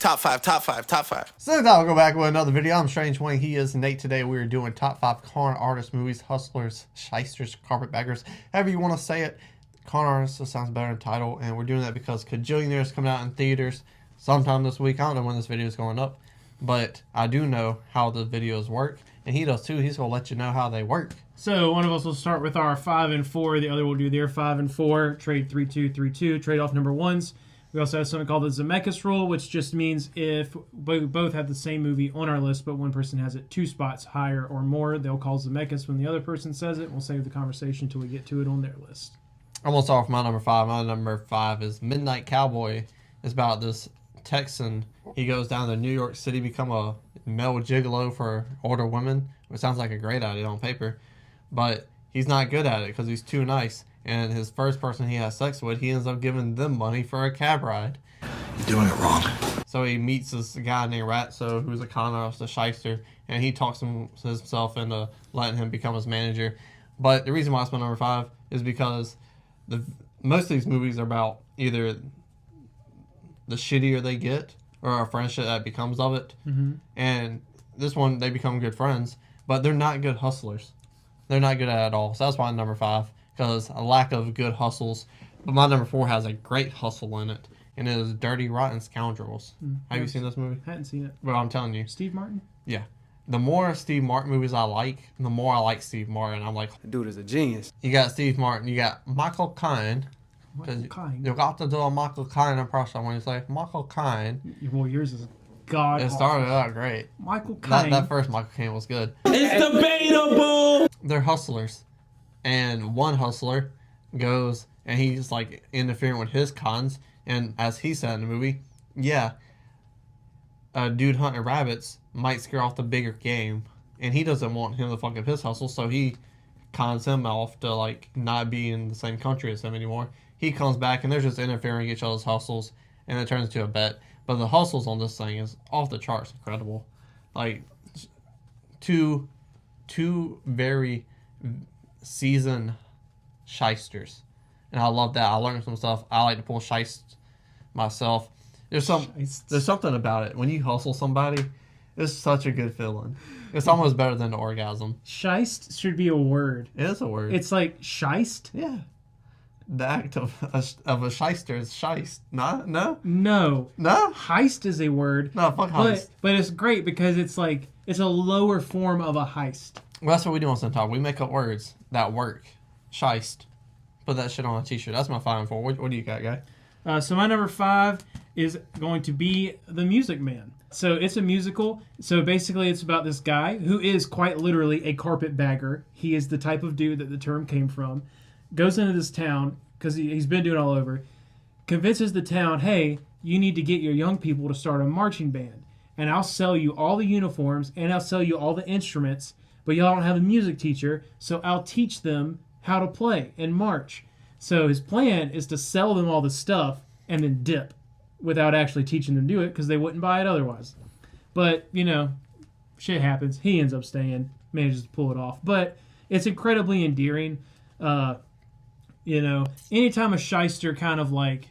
Top five, top five, top five. So now we'll go back with another video. I'm Strange Wayne. He is Nate. Today we are doing top 5 con artist movies, hustlers, shysters, carpetbaggers, however you want to say it. Con artists just sounds better in title, and we're doing that because Kajillionaire is coming out in theaters sometime this week. I don't know when this video is going up, but I do know how the videos work, and he does too. He's going to let you know how they work. So one of us will start with our 5 and 4. The other will do their 5 and 4. Trade 3-2-3-2. Trade off number ones. We also have something called the Zemeckis rule, which just means if we both have the same movie on our list, but one person has it 2 spots higher or more, they'll call Zemeckis when the other person says it. We'll save the conversation until we get to it on their list. I'm going to start with my number 5. My number 5 is Midnight Cowboy. It's about this Texan. He goes down to New York City, become a male gigolo for older women, which sounds like a great idea on paper. But he's not good at it because he's too nice. And his first person he has sex with, he ends up giving them money for a cab ride. You're doing it wrong. So he meets this guy named Ratso, who's a con artist, a shyster, and he talks himself into letting him become his manager. But the reason why it's my number 5 is because most of these movies are about either the shittier they get or a friendship that becomes of it. Mm-hmm. And this one, they become good friends, but they're not good hustlers. They're not good at it all. So that's my number 5. Because a lack of good hustles. But my number 4 has a great hustle in it, and it is Dirty Rotten Scoundrels. Have you seen this movie? Hadn't seen it. Well, I'm telling you. Steve Martin? Yeah. The more Steve Martin movies I like, the more I like Steve Martin. I'm like, Dude is a genius. you got Steve Martin, you got Michael Caine. You got to do a Michael Caine impression when you say Michael Caine. Well, yours is God. It started out great. Michael Caine. That first Michael Caine was good. It's debatable. They're hustlers. And one hustler goes and he's like interfering with his cons, and as he said in the movie, yeah, a dude hunting rabbits might scare off the bigger game, and he doesn't want him to fuck up his hustle, so he cons him off to like not be in the same country as him anymore. He comes back and they're just interfering with each other's hustles, and it turns into a bet. But the hustles on this thing is off the charts incredible. Like two very seasoned shysters, and I love that. I learned some stuff. I like to pull shyst myself. There's something about it when you hustle somebody. It's such a good feeling. It's almost better than the orgasm. Shyst should be a word. It is a word. It's like shyst. Yeah. The act of a shyster is shyst. No. Heist is a word. No, fuck heist. But it's great because it's like it's a lower form of a heist. Well, that's what we do on Sun Talk. We make up words that work. Shyst. Put that shit on a t-shirt. That's my 5 and 4. What do you got, guy? So my number 5 is going to be The Music Man. So it's a musical. So basically it's about this guy who is quite literally a carpetbagger. He is the type of dude that the term came from. Goes into this town, because he's been doing it all over. Convinces the town, hey, you need to get your young people to start a marching band. And I'll sell you all the uniforms, and I'll sell you all the instruments. But y'all don't have a music teacher, so I'll teach them how to play and march. So his plan is to sell them all the stuff and then dip without actually teaching them to do it because they wouldn't buy it otherwise. But, you know, shit happens. He ends up staying, manages to pull it off. But it's incredibly endearing. You know, anytime a shyster kind of like...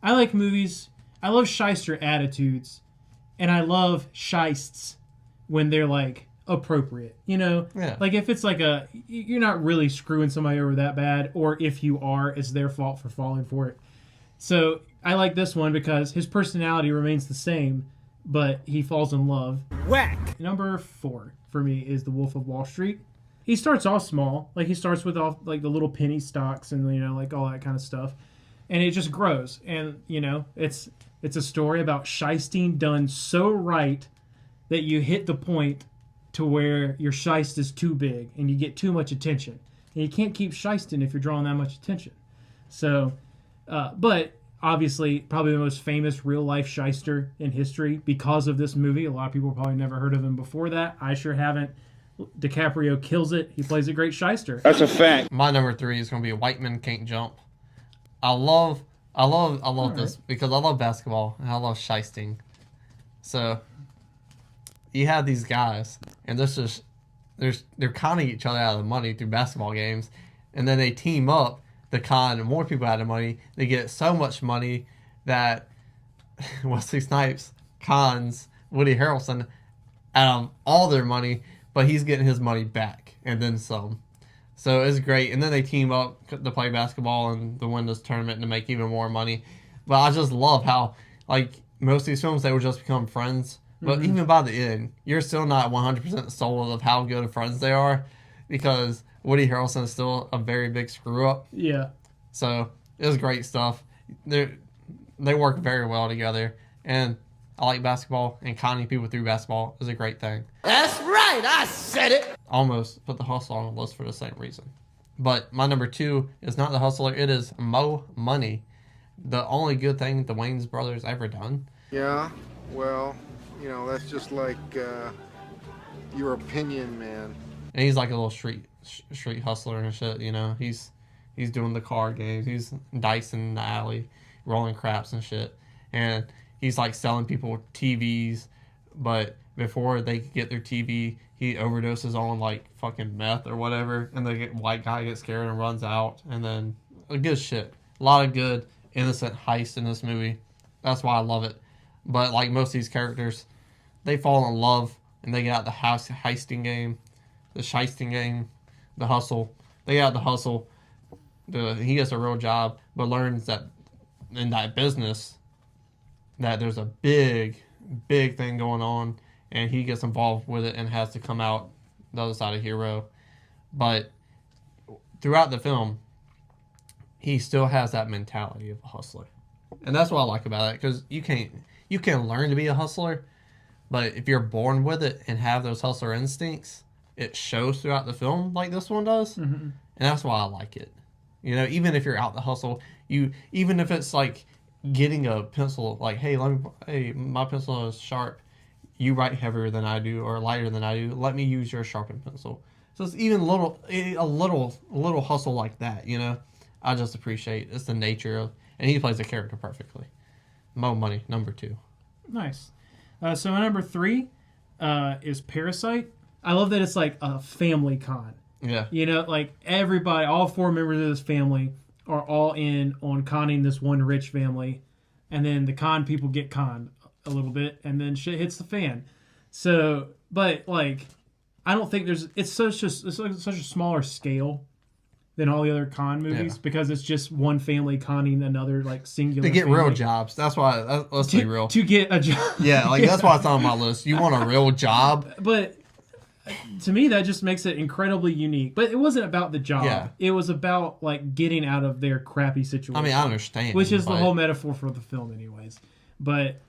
I like movies. I love shyster attitudes. And I love shysts when they're like... appropriate, you know? Yeah. Like if it's like you're not really screwing somebody over that bad, or if you are, it's their fault for falling for it. So I like this one because his personality remains the same, but he falls in love. Whack. Number 4 for me is The Wolf of Wall Street. He starts off small, like he starts with all like the little penny stocks and, you know, like all that kind of stuff, and it just grows. And, you know, it's a story about shysting done so right that you hit the point to where your shyst is too big and you get too much attention. And you can't keep shysting if you're drawing that much attention. So, but obviously, probably the most famous real-life shyster in history because of this movie. A lot of people probably never heard of him before that. I sure haven't. DiCaprio kills it. He plays a great shyster. That's a fact. My number 3 is going to be White Men Can't Jump. I love this because I love basketball and I love shysting. So you have these guys, and they're conning each other out of the money through basketball games, and then they team up to con more people out of money. They get so much money that Wesley Snipes cons Woody Harrelson out of all their money, but he's getting his money back and then some. So it's great. And then they team up to play basketball and to win this tournament to make even more money. But I just love how, like, most of these films, they would just become friends. But even by the end, you're still not 100% sold of how good of friends they are, because Woody Harrelson is still a very big screw-up. Yeah. So it was great stuff. They work very well together. And I like basketball, and conning people through basketball is a great thing. That's right, I said it. Almost put The Hustle on the list for the same reason. But my number 2 is not The Hustler. It is Mo Money. The only good thing the Wayans brothers ever done. Yeah, well, you know, that's just like your opinion, man. And he's like a little street hustler and shit, you know. He's doing the card games. He's dicing in the alley, rolling craps and shit. And he's like selling people TVs, but before they could get their TV, he overdoses on like fucking meth or whatever, and the white guy gets scared and runs out. And then good shit. A lot of good innocent heist in this movie. That's why I love it. But like most of these characters, they fall in love and they get out the heisting game, the shysting game, the hustle. They get out the hustle. He gets a real job, but learns that in that business that there's a big thing going on, and he gets involved with it and has to come out the other side of hero. But throughout the film, he still has that mentality of a hustler. And that's what I like about it, because you can learn to be a hustler, but if you're born with it and have those hustler instincts, it shows throughout the film like this one does. And that's why I like it. You know, even if you're out the hustle, even if it's like getting a pencil, like, hey, my pencil is sharp. You write heavier than I do or lighter than I do. Let me use your sharpened pencil. So it's even a little hustle like that, you know. I just appreciate it's the nature of, and he plays the character perfectly. Mo Money, number 2. Nice. So my number 3 is Parasite. I love that it's like a family con. Yeah. You know, like everybody, all 4 members of this family are all in on conning this one rich family, and then the con people get conned a little bit, and then shit hits the fan. So, but like, I don't think it's such a smaller scale than all the other con movies, because it's just one family conning another like singular. To get family. real jobs. That's why. Let's be real. To get a job. Yeah, like that's why it's on my list. You want a real job, but to me, that just makes it incredibly unique. But it wasn't about the job. Yeah. It was about like getting out of their crappy situation. I mean, I understand. Which is the whole metaphor for the film, anyways. But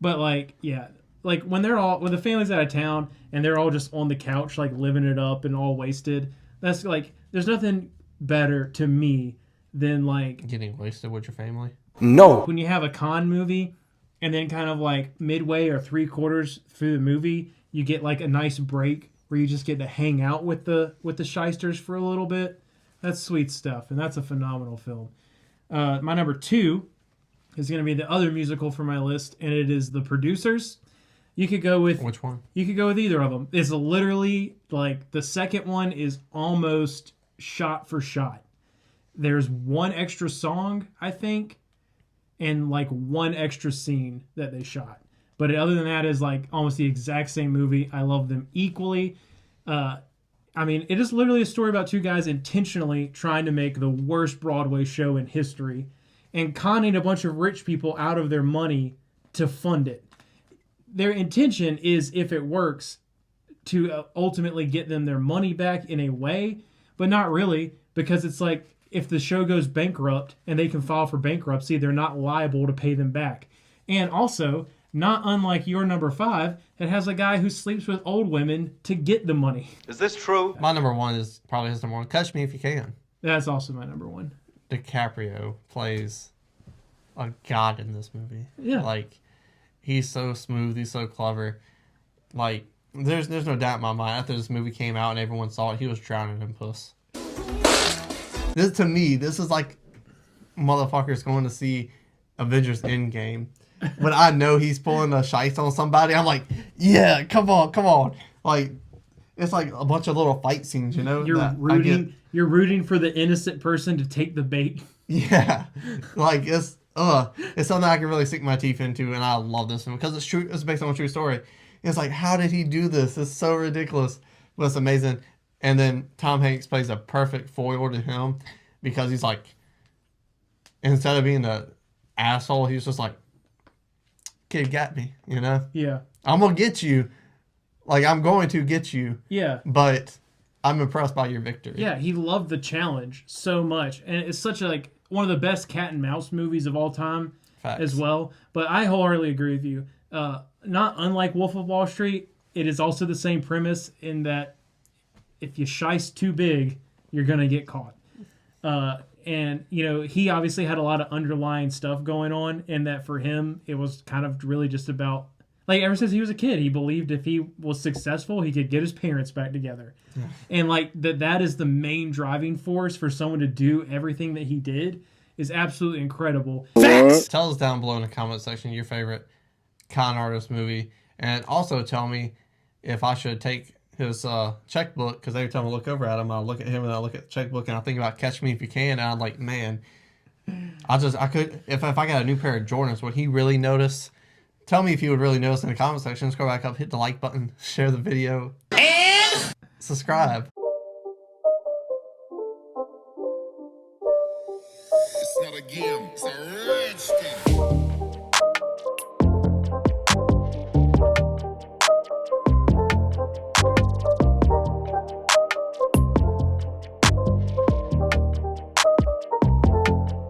like, yeah, like when the family's out of town and they're all just on the couch, like living it up and all wasted. That's like, there's nothing better to me than like getting wasted with your family. No. When you have a con movie and then kind of like midway or 3/4 through the movie, you get like a nice break where you just get to hang out with the shysters for a little bit. That's sweet stuff, and that's a phenomenal film. My number 2 is going to be the other musical for my list, and it is The Producers. You could go with... Which one? You could go with either of them. It's literally, like, the second one is almost shot for shot. There's one extra song, I think, and, like, one extra scene that they shot. But other than that, is like almost the exact same movie. I love them equally. I mean, it is literally a story about 2 guys intentionally trying to make the worst Broadway show in history and conning a bunch of rich people out of their money to fund it. Their intention is, if it works, to ultimately get them their money back in a way, but not really, because it's like if the show goes bankrupt and they can file for bankruptcy, they're not liable to pay them back. And also, not unlike your number 5, it has a guy who sleeps with old women to get the money. Is this true? My number 1 is probably his number 1. Catch Me If You Can. That's also my number 1. DiCaprio plays a god in this movie. Yeah. Like, he's so smooth. He's so clever. Like, there's no doubt in my mind. After this movie came out and everyone saw it, he was drowning in puss. To me, this is like motherfuckers going to see Avengers Endgame. When I know he's pulling a shice on somebody, I'm like, yeah, come on. Like, it's like a bunch of little fight scenes, you know? You're rooting for the innocent person to take the bait. Yeah. Like, it's something I can really sink my teeth into, and I love this one because it's true. It's based on a true story. It's like, how did he do this? It's so ridiculous, but it's amazing. And then Tom Hanks plays a perfect foil to him because he's like, instead of being the asshole, he's just like, kid got me, you know? Yeah. I'm gonna get you. Like, I'm going to get you. Yeah. But I'm impressed by your victory. Yeah, he loved the challenge so much. And it's such a, like, one of the best cat and mouse movies of all time. Facts. As well. But I wholeheartedly agree with you. Not unlike Wolf of Wall Street, it is also the same premise in that if you shice too big, you're going to get caught. And, you know, he obviously had a lot of underlying stuff going on, and that for him, it was kind of really just about, like, ever since he was a kid, he believed if he was successful, he could get his parents back together. And, like, that is the main driving force for someone to do everything that he did is absolutely incredible. Facts! Tell us down below in the comment section your favorite con artist movie, and also tell me if I should take his checkbook, because every time I look over at him, I look at him and I look at the checkbook and I think about Catch Me If You Can, and I'm like, man, I could, if I got a new pair of Jordans, would he really notice? Tell me if you would really notice in the comment section. Scroll back up, hit the like button, share the video, and subscribe. It's not a game, it's a